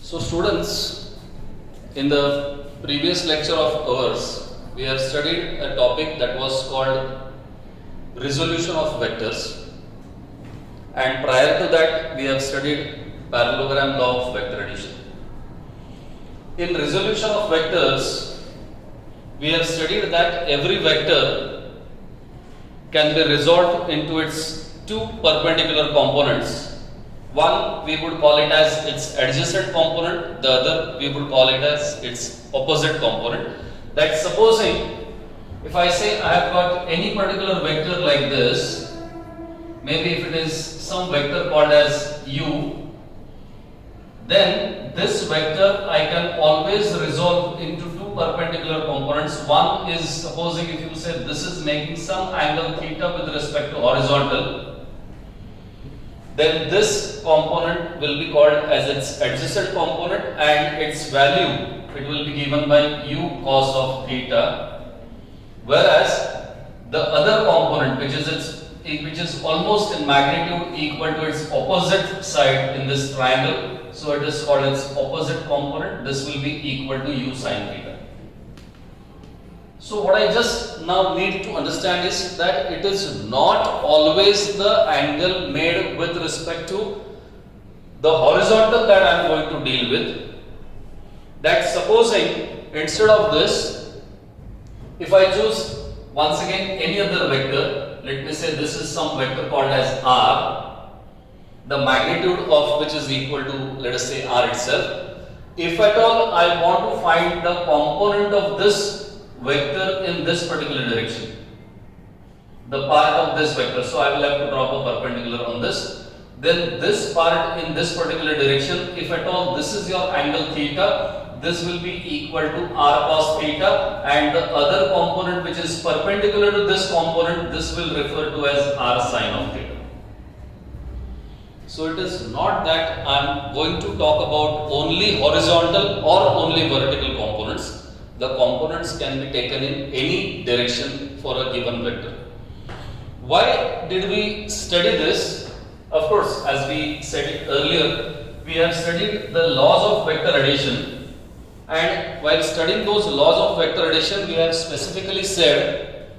So students, in the previous lecture of ours, we have studied a topic that was called resolution of vectors, and prior to that we have studied parallelogram law of vector addition. In resolution of vectors, we have studied that every vector can be resolved into its two perpendicular components. One we would call it as its adjacent component, the other we would call it as its opposite component. That supposing if I say I have got any particular vector like this, maybe if it is some vector called as u, then this vector I can always resolve into two perpendicular components. One is, supposing if you say this is making some angle theta with respect to horizontal, then this component will be called as its adjacent component, and its value it will be given by u cos of theta, whereas the other component which is almost in magnitude equal to its opposite side in this triangle, so it is called its opposite component, this will be equal to u sin theta. So what I just now need to understand is that it is not always the angle made with respect to the horizontal that I am going to deal with. That supposing instead of this, if I choose once again any other vector, let me say this is some vector called as r, the magnitude of which is equal to, let us say, r itself. If at all I want to find the component of this vector in this particular direction, the part of this vector, so I will have to drop a perpendicular on this, then this part in this particular direction, if at all this is your angle theta, this will be equal to r cos theta, and the other component which is perpendicular to this component, this will refer to as r sin of theta. So it is not that I am going to talk about only horizontal or only vertical components. The components can be taken in any direction for a given vector. Why did we study this? Of course, as we said earlier, we have studied the laws of vector addition, and while studying those laws of vector addition, we have specifically said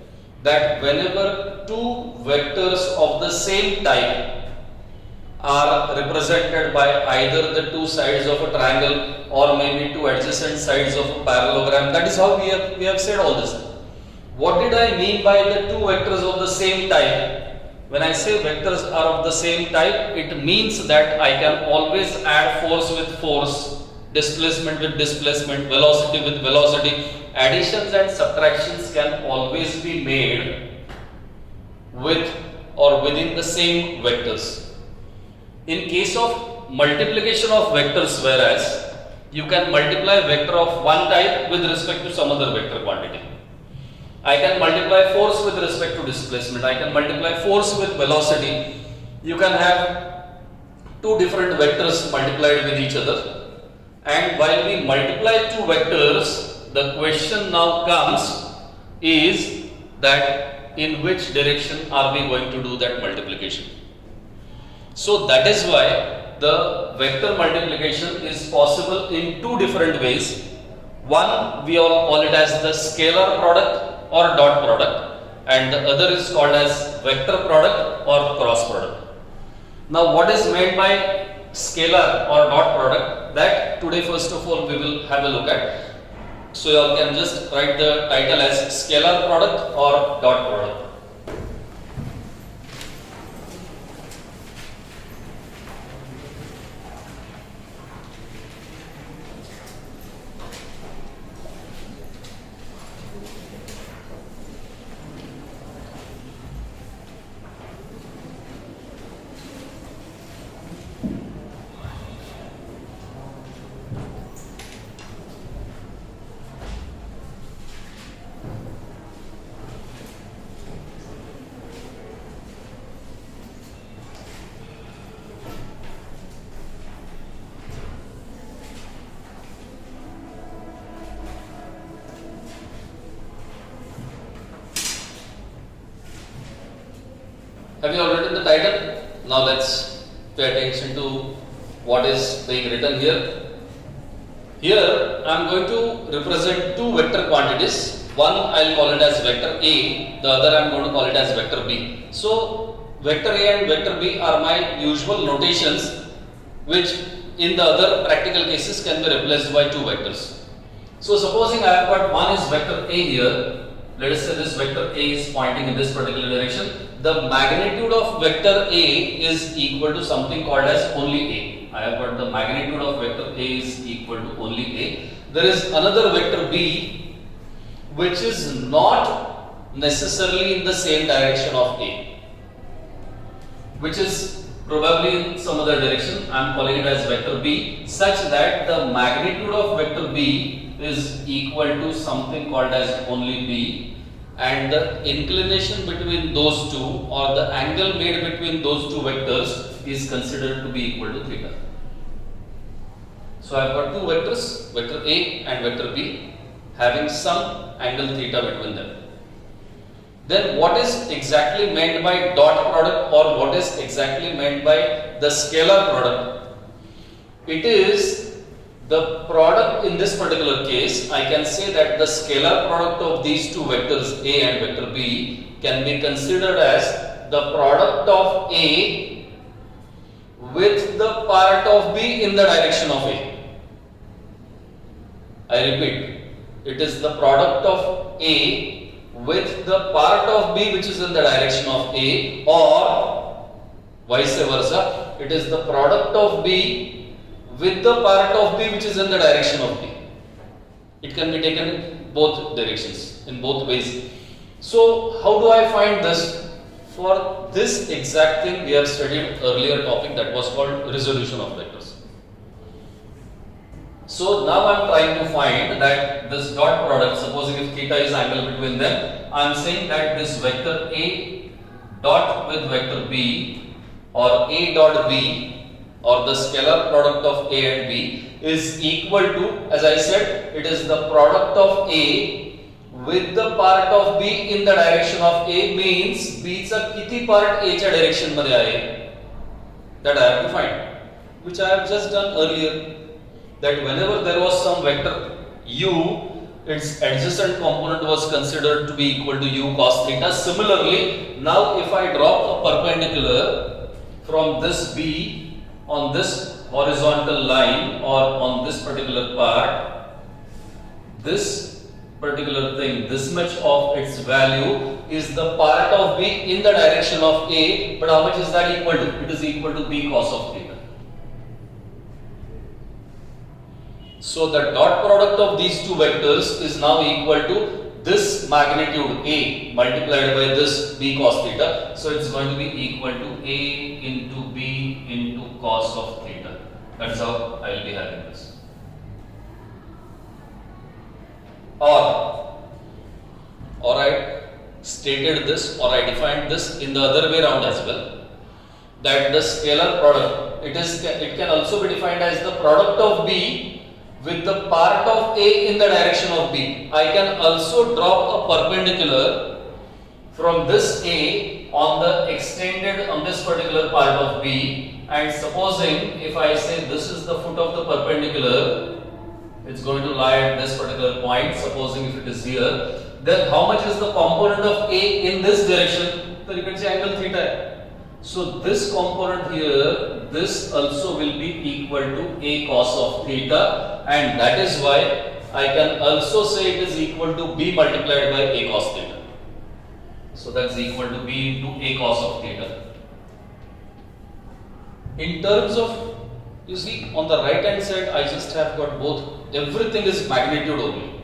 that whenever two vectors of the same type are represented by either the two sides of a triangle or maybe two adjacent sides of a parallelogram, that is how we have said all this. What did I mean by the two vectors of the same type? When I say vectors are of the same type, it means that I can always add force with force, displacement with displacement, velocity with velocity. Additions and subtractions can always be made with or within the same vectors. In case of multiplication of vectors, whereas you can multiply a vector of one type with respect to some other vector quantity. I can multiply force with respect to displacement. I can multiply force with velocity. You can have two different vectors multiplied with each other. And while we multiply two vectors, the question now comes is that in which direction are we going to do that multiplication? So that is why the vector multiplication is possible in two different ways. One, we all call it as the scalar product or dot product, and the other is called as vector product or cross product. Now what is meant by scalar or dot product, that today first of all we will have a look at. So you all can just write the title as scalar product or dot product. Have you all written the title? Now let's pay attention to what is being written here. Here I am going to represent two vector quantities. One I will call it as vector A, the other I am going to call it as vector B. So vector A and vector B are my usual notations, which in the other practical cases can be replaced by two vectors. So supposing I have got one is vector A here, let us say this vector A is pointing in this particular direction. The magnitude of vector A is equal to something called as only A. I have got the magnitude of vector A is equal to only A. There is another vector B which is not necessarily in the same direction of A, which is probably in some other direction. I am calling it as vector B, such that the magnitude of vector B is equal to something called as only B, and the inclination between those two, or the angle made between those two vectors, is considered to be equal to theta. So I have got two vectors, vector A and vector B, having some angle theta between them. Then what is exactly meant by dot product, or what is exactly meant by the scalar product? It is the product. In this particular case, I can say that the scalar product of these two vectors A and vector B can be considered as the product of A with the part of B in the direction of A. I repeat, it is the product of A with the part of B which is in the direction of A, or vice versa, it is the product of B with the part of B which is in the direction of B. It can be taken in both directions, in both ways. So how do I find this? For this exact thing we have studied earlier topic that was called resolution of vectors. So now I am trying to find that this dot product, supposing if theta is angle between them, I am saying that this vector A dot with vector B, or A dot B, or the scalar product of A and B is equal to, as I said, it is the product of A with the part of B in the direction of A, means B चा किती part A च्या direction मध्ये आहे, that I have to find, which I have just done earlier. That whenever there was some vector u, its adjacent component was considered to be equal to u cos theta. Similarly, now if I drop a perpendicular from this B on this horizontal line, or on this particular part, this particular thing, this much of its value is the part of B in the direction of A, but how much is that equal to? It is equal to B cos of theta. So the dot product of these two vectors is now equal to this magnitude A multiplied by this B cos theta. So it's going to be equal to A into B into cos of theta. That's how I will be having this. Or I stated this, or I defined this in the other way around as well, that the scalar product, it can also be defined as the product of B with the part of A in the direction of B. I can also drop a perpendicular from this A on the extended, on this particular part of B, and supposing if I say this is the foot of the perpendicular, it's going to lie at this particular point, supposing if it is here, then how much is the component of A in this direction? So you can say angle theta. So this component here, this also will be equal to A cos of theta, and that is why I can also say it is equal to B multiplied by A cos theta. So that's equal to B into A cos of theta. In terms of, you see, on the right hand side I just have got both, everything is magnitude only.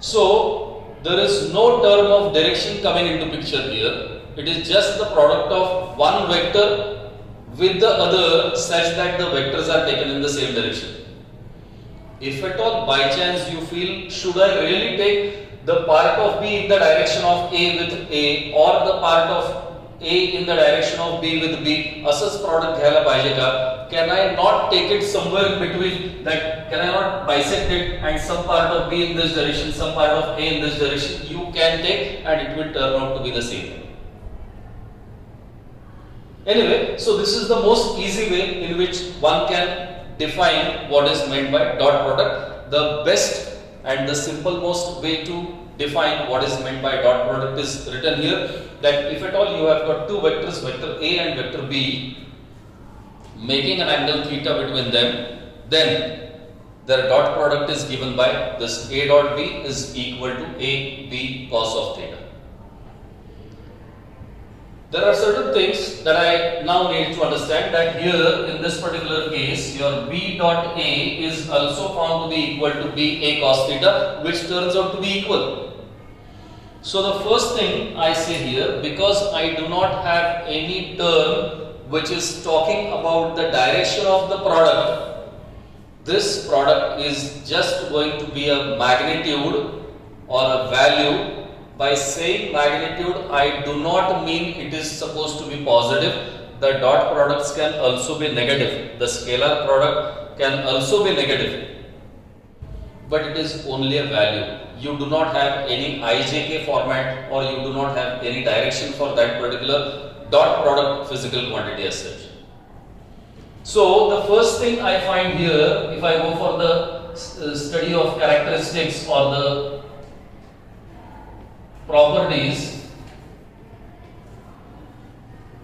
So there is no term of direction coming into picture here. It is just the product of one vector with the other, such that the vectors are taken in the same direction. If at all by chance you feel, should I really take the part of B in the direction of A with A, or the part of A in the direction of B with B, असंच product घ्यायला पाहिजे का? Can I not take it somewhere in between? That can I not bisect it and some part of B in this direction, some part of A in this direction? You can take, and it will turn out to be the same. Anyway, so this is the most easy way in which one can define what is meant by dot product. The best and the simple most way to define what is meant by dot product is written here, that if at all you have got two vectors, vector A and vector B, making an angle theta between them, then their dot product is given by this A dot B is equal to A B cos of theta. There are certain things that I now need to understand, that here in this particular case your B dot A is also found to be equal to B A cos theta, which turns out to be equal. So the first thing I say here, because I do not have any term which is talking about the direction of the product, this product is just going to be a magnitude or a value. By saying magnitude, I do not mean it is supposed to be positive. The dot products can also be negative. The scalar product can also be negative. But it is only a value. You do not have any IJK format, or you do not have any direction for that particular dot product physical quantity as such. So the first thing I find here, if I go for the study of characteristics or the properties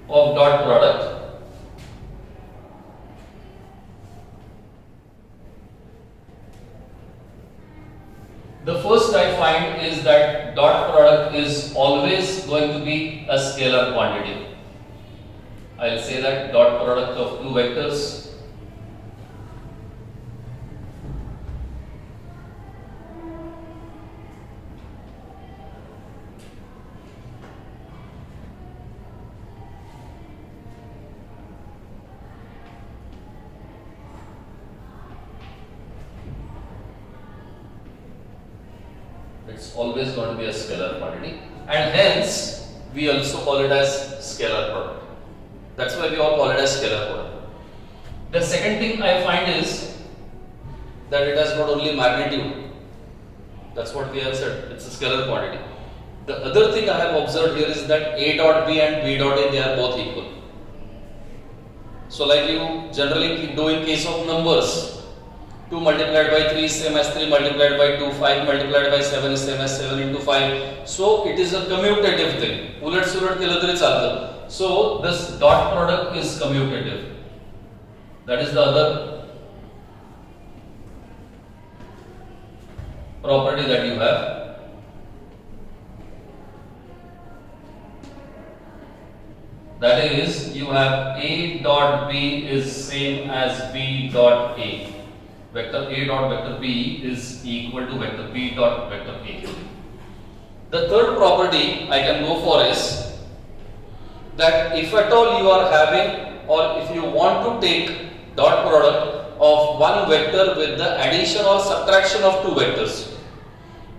of dot product, the first I find is that dot product is always going to be a scalar quantity. I will say that dot product of two vectors it's always going to be a scalar quantity, and hence we also call it as scalar product. That's why we all call it as scalar product. The second thing I find is that it has got only magnitude. That's what we have said, it's a scalar quantity. The other thing I have observed here is that A dot B and B dot A, they are both equal. So like you generally do in case of numbers, 2 multiplied by 3 is same as 3 multiplied by 2, 5 multiplied by 7 is same as 7 into 5. So it is a commutative thing. Ulat sulat केलं तरी चालतं. So this dot product is commutative. That is the other property that you have. That is, you have A dot B is same as B dot A. Vector A dot vector B is equal to vector B dot vector A. The third property I can go for is that if at all you are having, or if you want to take dot product of one vector with the addition or subtraction of two vectors,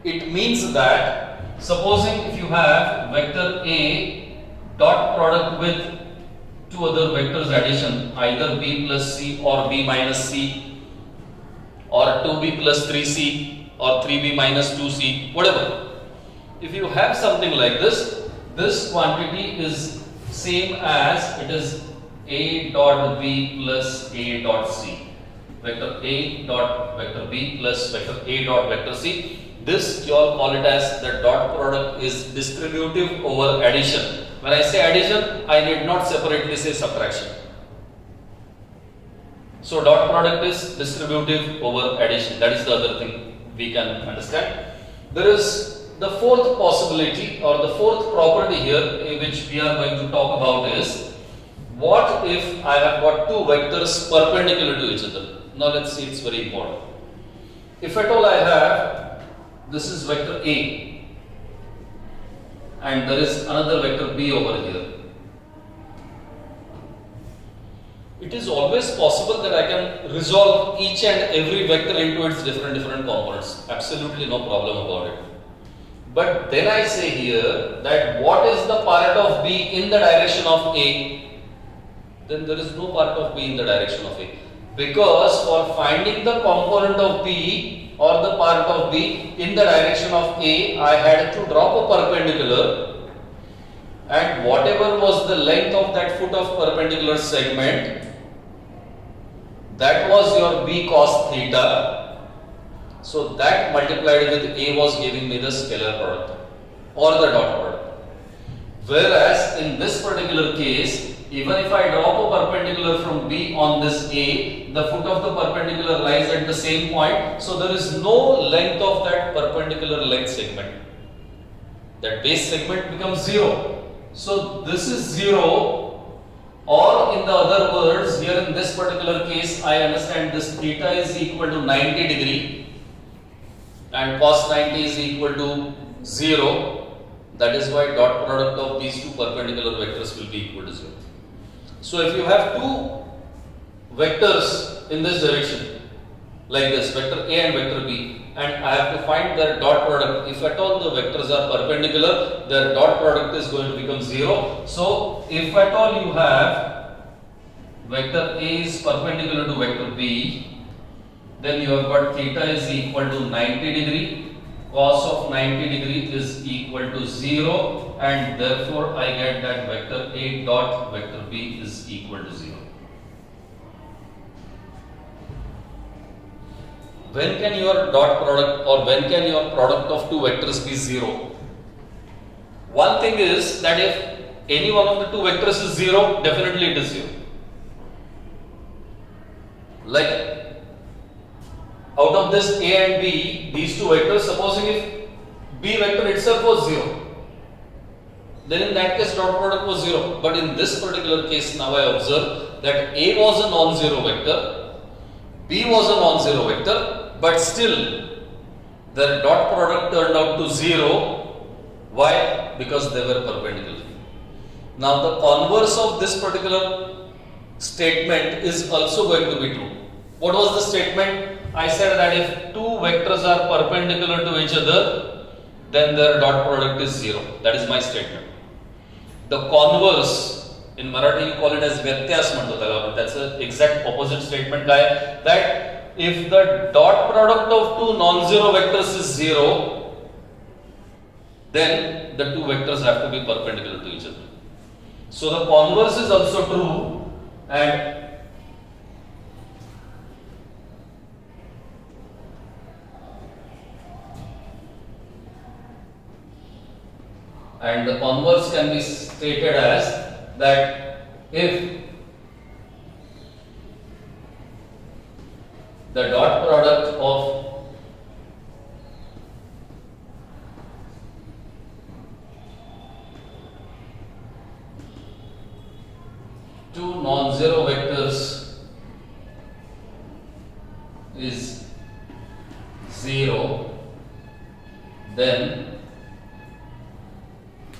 it means that supposing if you have vector A dot product with two other vectors addition, either B plus C or B minus C, or 2B plus 3C or 3B minus 2C, whatever. If you have something like this, this quantity is same as it is A dot B plus A dot C. Vector A dot vector B plus vector A dot vector C. This you all call it as the dot product is distributive over addition. When I say addition, I need not separately say subtraction. So dot product is distributive over addition. That is the other thing we can understand. There is the fourth possibility or the fourth property here which we are going to talk about is, what if I have got two vectors perpendicular to each other? Now let's see, it's very important. If at all I have, this is vector A and there is another vector B over here. It is always possible that I can resolve each and every vector into its different components. Absolutely no problem about it. But then I say here that what is the part of B in the direction of A? Then there is no part of B in the direction of A. Because for finding the component of B or the part of B in the direction of A, I had to drop a perpendicular, and whatever was the length of that foot of perpendicular segment, that was your B cos theta. So that multiplied with A was giving me the scalar product or the dot product. Whereas in this particular case, even if I drop a perpendicular from B on this A, the foot of the perpendicular lies at the same point. So there is no length of that perpendicular length segment. That base segment becomes 0. So this is 0, or in the other words, here in this particular case, I understand this theta is equal to 90 degree and cos 90 is equal to 0. That is why dot product of these two perpendicular vectors will be equal to 0. So if you have two vectors in this direction, like this, vector A and vector B, and I have to find their dot product. If at all the vectors are perpendicular, their dot product is going to become 0. So if at all you have vector A is perpendicular to vector B, then you have got theta is equal to 90 degree, cos of 90 degree is equal to 0, and therefore I get that vector A dot vector B is equal to 0. When can your dot product or when can your product of two vectors be 0? One thing is that if any one of the two vectors is 0, definitely it is 0. Like out of this A and B, these two vectors, supposing if B vector itself was 0, then in that case dot product was 0. But in this particular case, now I observe that A was a non-zero vector, B was a non-zero vector, but still their dot product turned out to 0. Why? Because they were perpendicular. Now the converse of this particular statement is also going to be true. What was the statement? I said that if two vectors are perpendicular to each other, then their dot product is 0. That is my statement. The converse, in Marathi you call it as Vyatyas म्हणतो त्याला, that's the exact opposite statement guy, that if the dot product of two non-zero vectors is 0, then the two vectors have to be perpendicular to each other. So the converse is also true, and the converse can be stated as that if the dot product of two non-zero vectors is 0, then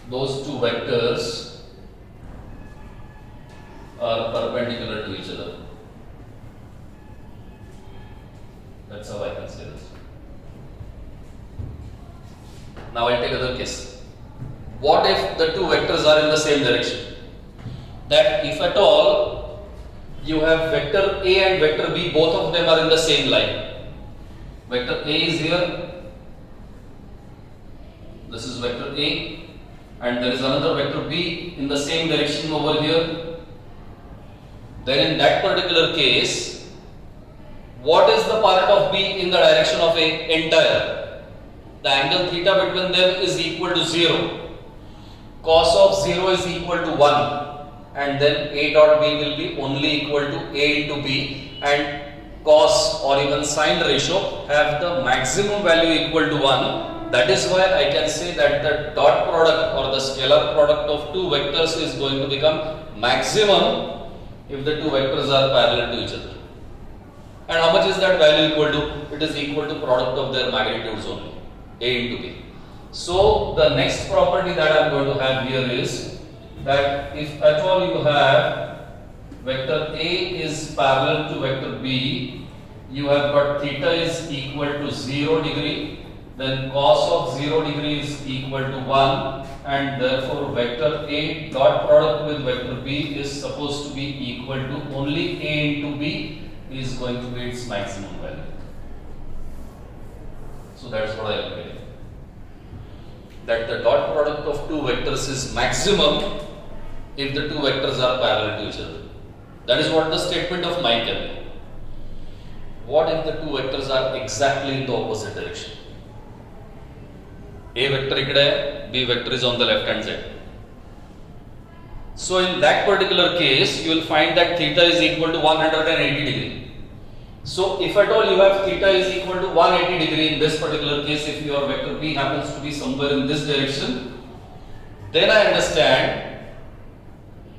those two vectors are perpendicular to each other. That's how I can say this. Now I'll take another case. What if the two vectors are in the same direction? That if at all you have vector A and vector B, both of them are in the same line. Vector A is here, this is vector A, and there is another vector B in the same direction over here. Then in that particular case, what is the part of B in the direction of A? Entire. The angle theta between them is equal to 0. Cos of 0 is equal to 1. And then A dot B will be only equal to A into B. And cos or even sine ratio have the maximum value equal to 1. That is why I can say that the dot product or the scalar product of two vectors is going to become maximum if the two vectors are parallel to each other. And how much is that value equal to? It is equal to product of their magnitudes only, A into B. So the next property that I am going to have here is that if at all you have vector A is parallel to vector B, you have got theta is equal to 0 degree, then cos of 0 degree is equal to 1, and therefore vector A dot product with vector B is supposed to be equal to only A into B is going to be its maximum value. So that's what I am getting. That the dot product of two vectors is maximum if the two vectors are parallel to each other. That is what the statement of mine can be. what if the two vectors are exactly in the opposite direction? A vector ikkade hai, B vector is on the left hand side. So in that particular case, you will find that theta is equal to 180 degree. So if at all you have theta is equal to 180 degree in this particular case, if your vector B happens to be somewhere in this direction, then I understand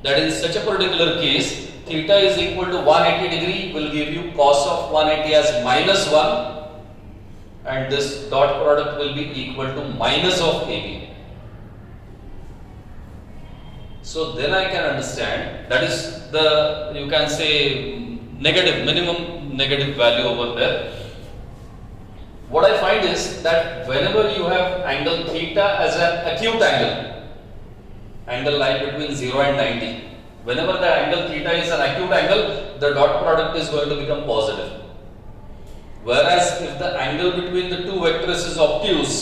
that in such a particular case, theta is equal to 180 degree will give you cos of 180 as -1, and this dot product will be equal to minus of AB. So then I can understand that is the, you can say, negative, minimum negative value over there. What I find is that whenever you have angle theta as an acute angle lying between 0 and 90, whenever the angle theta is an acute angle, the dot product is going to become positive. Whereas if the angle between the two vectors is obtuse,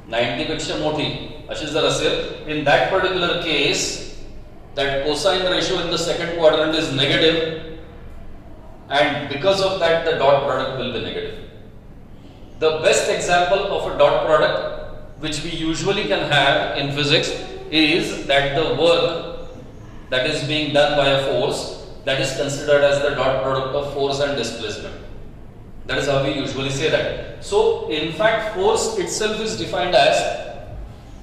90 peksha moti, अशी जर असेल, in that particular case, that cosine ratio in the second quadrant is negative, and because of that the dot product will be negative. The best example of a dot product which we usually can have in physics is that the work that is being done by a force that is considered as the dot product of force and displacement. That is how we usually say that. So in fact force itself is defined as,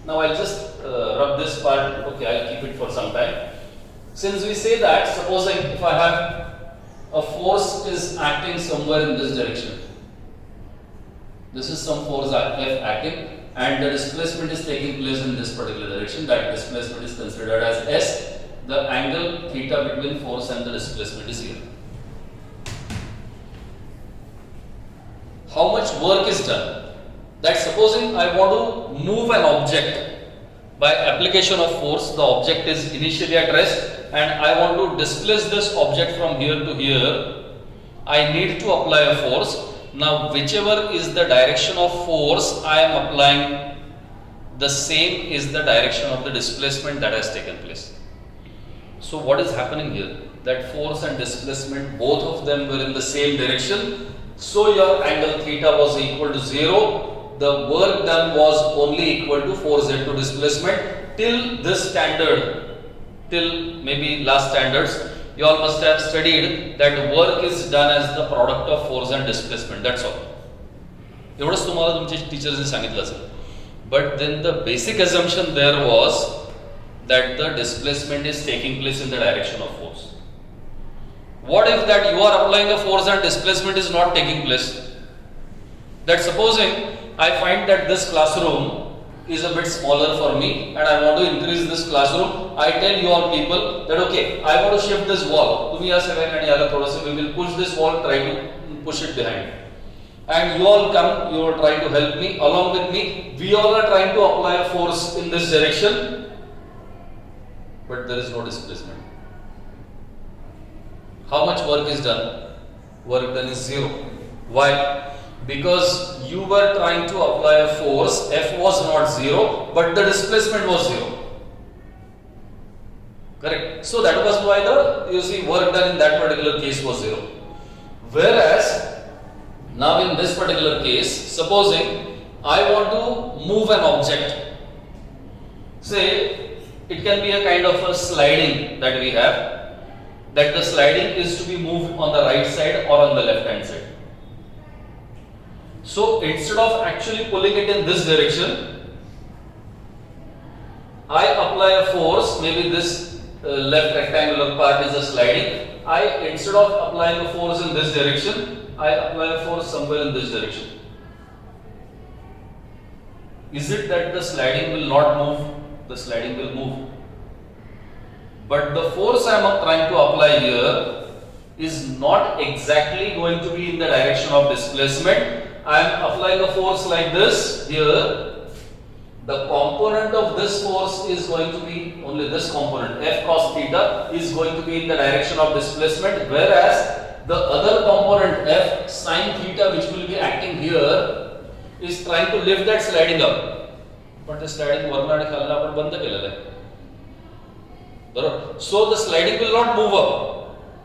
now I'll just rub this part, okay, I'll keep it for some time. Since we say that, supposing if I have a force is acting somewhere in this direction, this is some force F acting, and the displacement is taking place in this particular direction, that displacement is considered as S. The angle theta between force and the displacement is here. How much work is done? That supposing I want to move an object by application of force, the object is initially at rest, and I want to displace this object from here to here, I need to apply a force. Now whichever is the direction of force I am applying, the same is the direction of the displacement that has taken place. So what is happening here? That force and displacement, both of them were in the same direction. So your angle theta was equal to 0. The work done was only equal to force into displacement till this standard, till maybe last standards. You all must have studied that work is done as the product of force and displacement. That's all. एवढंच तुम्हाला तुमच्या टीचर्सने सांगितलं असेल. But then the basic assumption there was that the displacement is taking place in the direction of force. What if that you are applying a force and displacement is not taking place? That supposing I find that this classroom is a bit smaller for me and I want to increase this classroom, I tell you all people that okay, I want to shift this wall. तुम्ही या सगळ्यांनी याला थोडंसं, we will push this wall, try to push it behind. And you all come, you are trying to help me, along with me, we all are trying to apply a force in this direction, but there is no displacement. How much work is done? Work done is 0. Why? Because you were trying to apply a force, F was not 0, but the displacement was 0. Correct? So that was why the, you see, work done in that particular case was 0. Whereas, now in this particular case, supposing I want to move an object, say it can be a kind of a sliding that we have, that the sliding is to be moved on the right side or on the left hand side. So instead of actually pulling it in this direction, I apply a force, maybe this left rectangular part is a sliding. Instead of applying a force in this direction, I apply a force somewhere in this direction. Is it that the sliding will not move? The sliding will move. But the force I am trying to apply here is not exactly going to be in the direction of displacement. I am applying a force like this here. The component of this force is going to be only this component, F cos theta, is going to be in the direction of displacement, whereas the other component, F sin theta, which will be acting here, is trying to lift that sliding up. But the sliding varna khalna band केलेला आहे. So the sliding will not move up.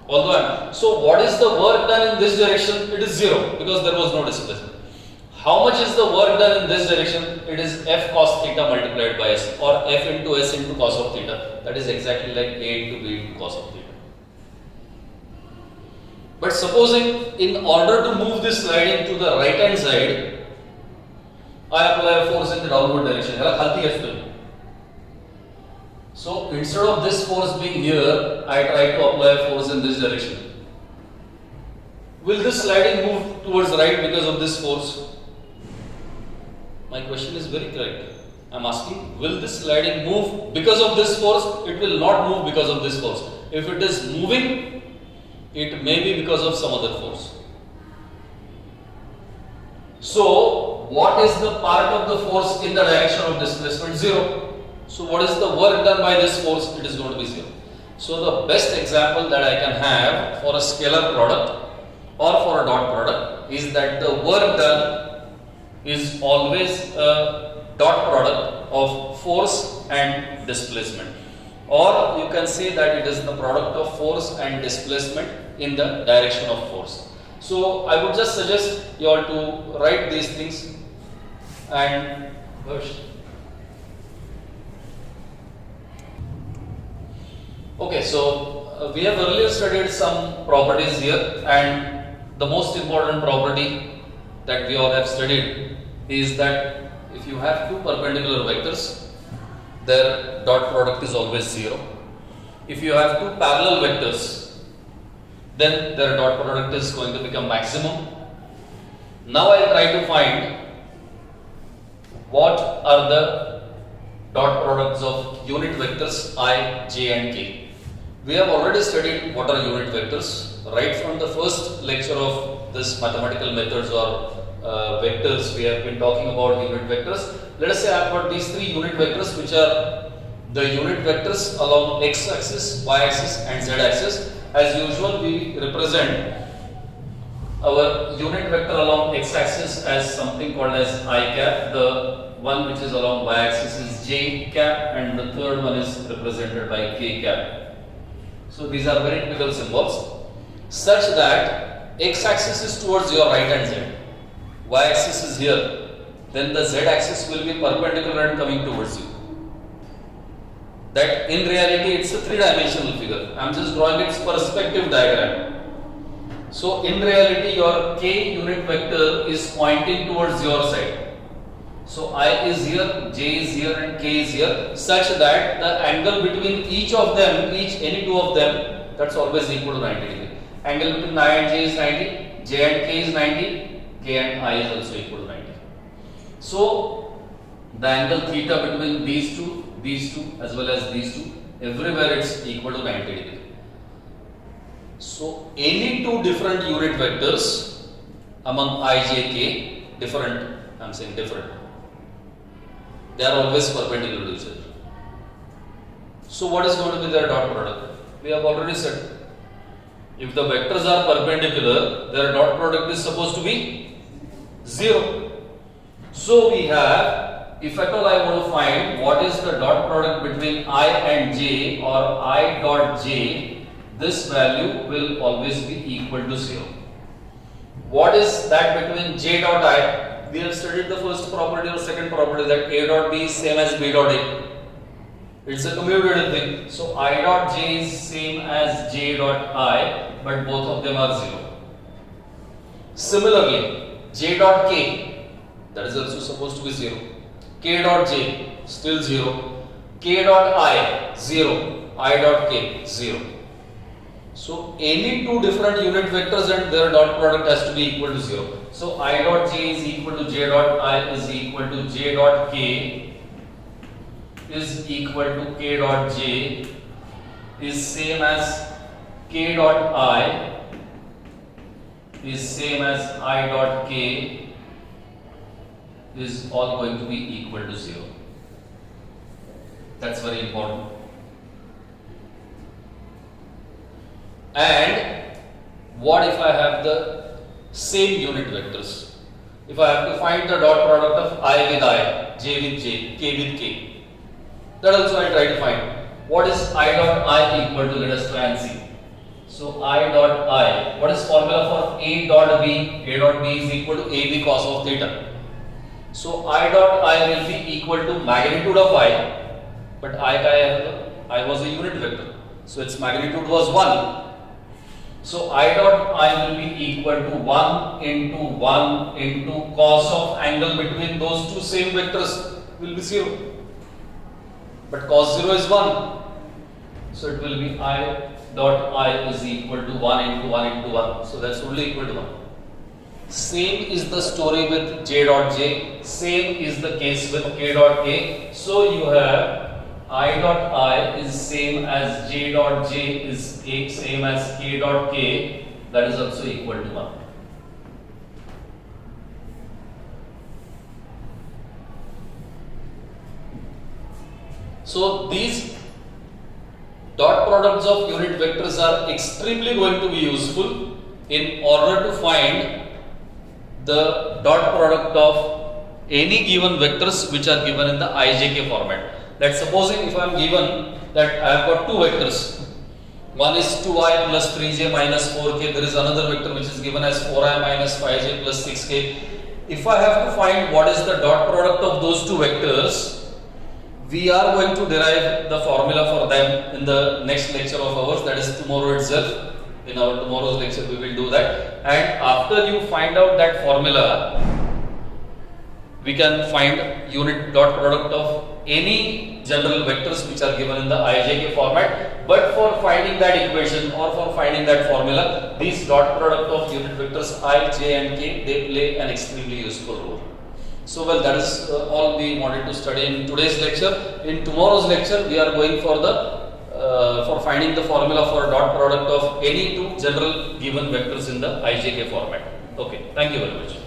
So what is the work done in this direction? It is 0 because there was no displacement. How much is the work done in this direction? It is f cos theta multiplied by s, or f into s into cos of theta. That is exactly like a into b into cos of theta. But supposing in order to move this sliding to the right hand side, I apply a force in the downward direction. So instead of this force being here, I try to apply a force in this direction. Will this sliding move towards right because of this force? My question is very correct. I am asking, will this sliding move because of this force? It will not move because of this force. If it is moving, it may be because of some other force. So, what is the part of the force in the direction of displacement? 0. So, what is the work done by this force? It is going to be 0. So, the best example that I can have for a scalar product or for a dot product is that the work done is always a dot product of force and displacement, or you can say that it is the product of force and displacement in the direction of force. So I would just suggest you all to write these things. And okay, so we have earlier studied some properties here, and the most important property that we all have studied is that if you have two perpendicular vectors, their dot product is always 0. If you have two parallel vectors, then their dot product is going to become maximum. Now I will try to find what are the dot products of unit vectors I, j and k. We have already studied what are unit vectors. Right from the first lecture of this mathematical methods or vectors, we have been talking about unit vectors. Let us say I have got these three unit vectors, which are the unit vectors along x axis, y axis and z axis. As usual, we represent our unit vector along x axis as something called as I cap, the one which is along y axis is j cap, and the third one is represented by k cap. So these are very typical symbols, such that x axis is towards your right hand side, y axis is here, then the z axis will be perpendicular and coming towards you. That in reality it's a three-dimensional figure. I am just drawing its perspective diagram. So in reality your k unit vector is pointing towards your side. So I is here, j is here and k is here, such that the angle between each of them, any two of them, that's always equal to 90 degree. Angle between I and j is 90, j and k is 90, k and I is also equal to 90. So the angle theta between these two as well as these two, everywhere it's equal to 90 degree. So any two different unit vectors among I, j, k, different, I am saying different, they are always perpendicular to each other. So what is going to be their dot product? We have already said, if the vectors are perpendicular, their dot product is supposed to be 0. So we have, if at all I want to find what is the dot product between I and j, or I dot j, this value will always be equal to 0. What is that between j dot I? We have studied the first property or second property, that a dot b is same as b dot a. It's a commutative thing. So I dot j is same as j dot I, but both of them are 0. Similarly, j dot k, that is also supposed to be 0. K dot j, still 0. K dot I, 0. I dot k, 0. So any two different unit vectors and their dot product has to be equal to 0. So I dot j is equal to j dot I is equal to j dot k is equal to k dot j is same as k dot I is same as I dot k is all going to be equal to 0. That's very important. And what if I have the same unit vectors? If I have to find the dot product of I with I, j with j, k with k, that also I try to find. What is I dot I equal to? Let us try and see. So I dot I. What is formula for A dot B? A dot B is equal to AB cos of theta. So I dot I will be equal to magnitude of I, but I was a unit vector, so its magnitude was 1. So I dot I will be equal to 1 into cos of angle between those two same vectors will be 0. But cos 0 is 1. So it will be I dot I is equal to 1 into 1 into 1. So that's only equal to 1. Same is the story with J dot J. Same is the case with K dot K. So you have I dot I is same as J dot J is same as K dot K. That is also equal to 1. So these dot products of unit vectors are extremely going to be useful in order to find the dot product of any given vectors which are given in the IJK format. Let's supposing if I am given that I have got two vectors. One is 2i plus 3j minus 4k. There is another vector which is given as 4i minus 5j plus 6k. If I have to find what is the dot product of those two vectors, we are going to derive the formula for them in the next lecture of ours, that is tomorrow itself. In our tomorrow's lecture we will do that, and after you find out that formula, we can find unit dot product of any general vectors which are given in the IJK format. But for finding that equation or for finding that formula, these dot product of unit vectors I, J and K, they play an extremely useful role. So well, that is all we wanted to study in today's lecture. In tomorrow's lecture, we are going for the for finding the formula for dot product of any two general given vectors in the IJK format. Okay, thank you very much.